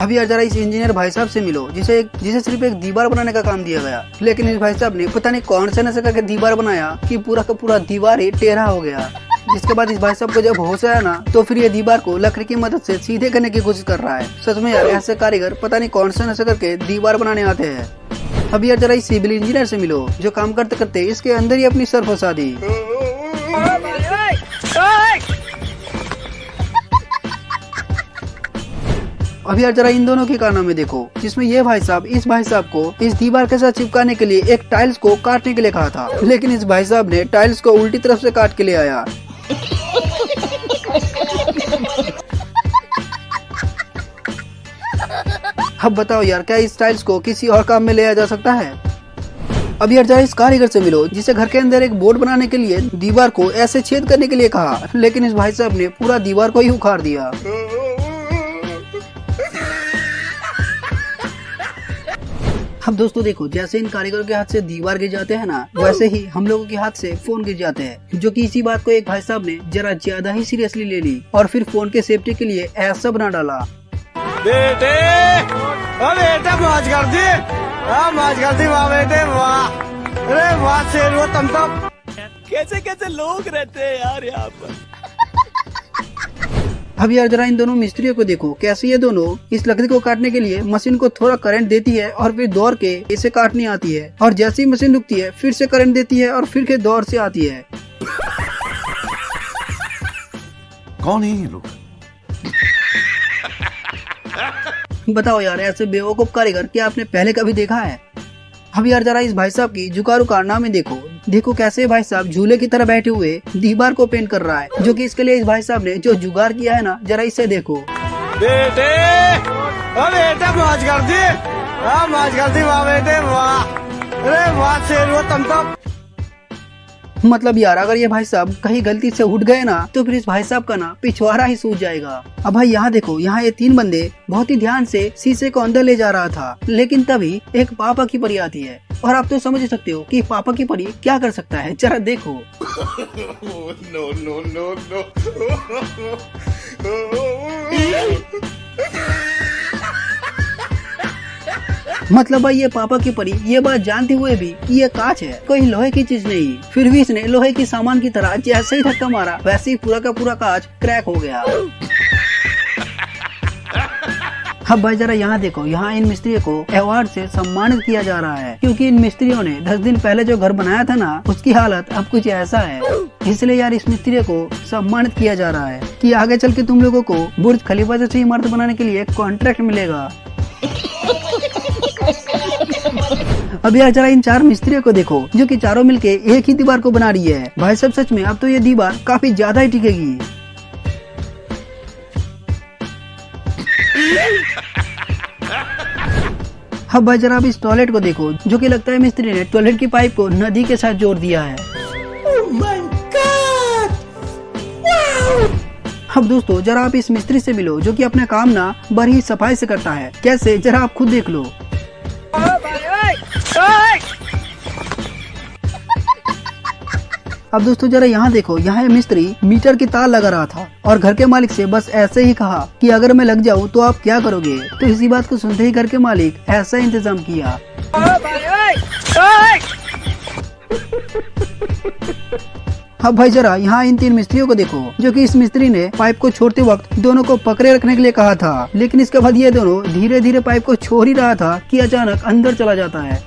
अभी यार जरा इस इंजीनियर भाई साहब से मिलो जिसे सिर्फ एक दीवार बनाने का काम दिया गया, लेकिन इस भाई साहब ने पता नहीं कौन से नशे करके दीवार बनाया कि पूरा का पूरा दीवार ही टेढ़ा हो गया। जिसके बाद इस भाई साहब को जब होश आया ना, तो फिर ये दीवार को लकड़ी की मदद से सीधे करने की कोशिश कर रहा है। सच में यार ऐसे कारीगर पता नहीं कौन से नशे करके दीवार बनाने आते हैं। अभी यार जरा इस सिविल इंजीनियर से मिलो जो काम करते करते इसके अंदर ही अपनी सर फंसा दी। अभी यार जरा इन दोनों के कारनामे देखो, जिसमें ये भाई साहब इस भाई साहब को इस दीवार के साथ चिपकाने के लिए एक टाइल्स को काटने के लिए कहा था, लेकिन इस भाई साहब ने टाइल्स को उल्टी तरफ से काट के ले आया। अब बताओ यार क्या इस टाइल्स को किसी और काम में ले आया जा सकता है। अब यार जरा इस कारीगर से मिलो जिसे घर के अंदर एक बोर्ड बनाने के लिए दीवार को ऐसे छेद करने के लिए कहा, लेकिन इस भाई साहब ने पूरा दीवार को ही उखाड़ दिया। अब दोस्तों देखो, जैसे इन कारीगरों के हाथ से दीवार गिर जाते हैं ना, वैसे ही हम लोगों के हाथ से फोन गिर जाते हैं, जो कि इसी बात को एक भाई साहब ने जरा ज्यादा ही सीरियसली ले ली और फिर फोन के सेफ्टी के लिए ऐसा बना डाला। बेटे मौज कर दी, मौज कर दी, वाह बेटे वाह, अरे वाह शेर वो तुम तो। कैसे कैसे लोग रहते हैं यार यहाँ पर। अब यार जरा इन दोनों मिस्त्रियों को देखो, कैसे ये दोनों इस लकड़ी को काटने के लिए मशीन को थोड़ा करंट देती है और फिर दौड़ के इसे काटनी आती है, और जैसे ही मशीन रुकती है फिर से करंट देती है और फिर के दौड़ से आती है। कौन है ये लोग? बताओ यार ऐसे बेवकूफ कारीगर क्या आपने पहले कभी देखा है। अब यार जरा इस भाई साहब की जुगाड़ू कारनामे देखो कैसे भाई साहब झूले की तरह बैठे हुए दीवार को पेंट कर रहा है, जो कि इसके लिए इस भाई साहब ने जो जुगाड़ किया है ना, जरा इसे देखो। बेटे मौज कर दी, मौज कर दी, वाह बेटे वाह, अरे वाह शेर वो तुम तो। मतलब यार अगर ये भाई साहब कहीं गलती से उठ गए ना, तो फिर इस भाई साहब का ना पिछवाड़ा ही सूज जाएगा। अब भाई यहाँ देखो, यहाँ ये तीन बंदे बहुत ही ध्यान से शीशे को अंदर ले जा रहा था, लेकिन तभी एक पापा की परी आती है, और आप तो समझ सकते हो कि पापा की परी क्या कर सकता है, जरा देखो। No no no no. मतलब भाई ये पापा की परी ये बात जानते हुए भी कि ये कांच है, कोई लोहे की चीज नहीं, फिर भी इसने लोहे की सामान की तरह जैसे ही धक्का मारा वैसे ही पूरा का पूरा कांच क्रैक हो गया। अब भाई जरा यहाँ देखो, यहाँ इन मिस्त्रियों को अवार्ड से सम्मानित किया जा रहा है, क्योंकि इन मिस्त्रियों ने 10 दिन पहले जो घर बनाया था ना, उसकी हालत अब कुछ ऐसा है। इसलिए यार इस मिस्त्रियों को सम्मानित किया जा रहा है कि आगे चल के तुम लोगों को बुर्ज खलीफा जैसी इमारत बनाने के लिए कॉन्ट्रैक्ट मिलेगा। अब यार जरा इन चार मिस्त्रियों को देखो, जो कि चारों मिलके एक ही दीवार को बना रही है। भाई साहब सच में अब तो ये दीवार काफी ज्यादा ही टिकेगी। अब भाई जरा अब इस टॉयलेट को देखो, जो कि लगता है मिस्त्री ने टॉयलेट की पाइप को नदी के साथ जोड़ दिया है। अब दोस्तों जरा आप इस मिस्त्री से मिलो, जो कि अपना काम ना बड़ी सफाई से करता है। कैसे, जरा आप खुद देख लो। अब दोस्तों जरा यहाँ देखो, यहाँ मिस्त्री मीटर की तार लगा रहा था और घर के मालिक से बस ऐसे ही कहा कि अगर मैं लग जाऊँ तो आप क्या करोगे। तो इसी बात को सुनते ही घर के मालिक ऐसा इंतजाम किया। अब भाई जरा यहाँ इन तीन मिस्त्रियों को देखो, जो कि इस मिस्त्री ने पाइप को छोड़ते वक्त दोनों को पकड़े रखने के लिए कहा था, लेकिन इसके बाद ये दोनों धीरे धीरे पाइप को छोड़ ही रहा था कि अचानक अंदर चला जाता है।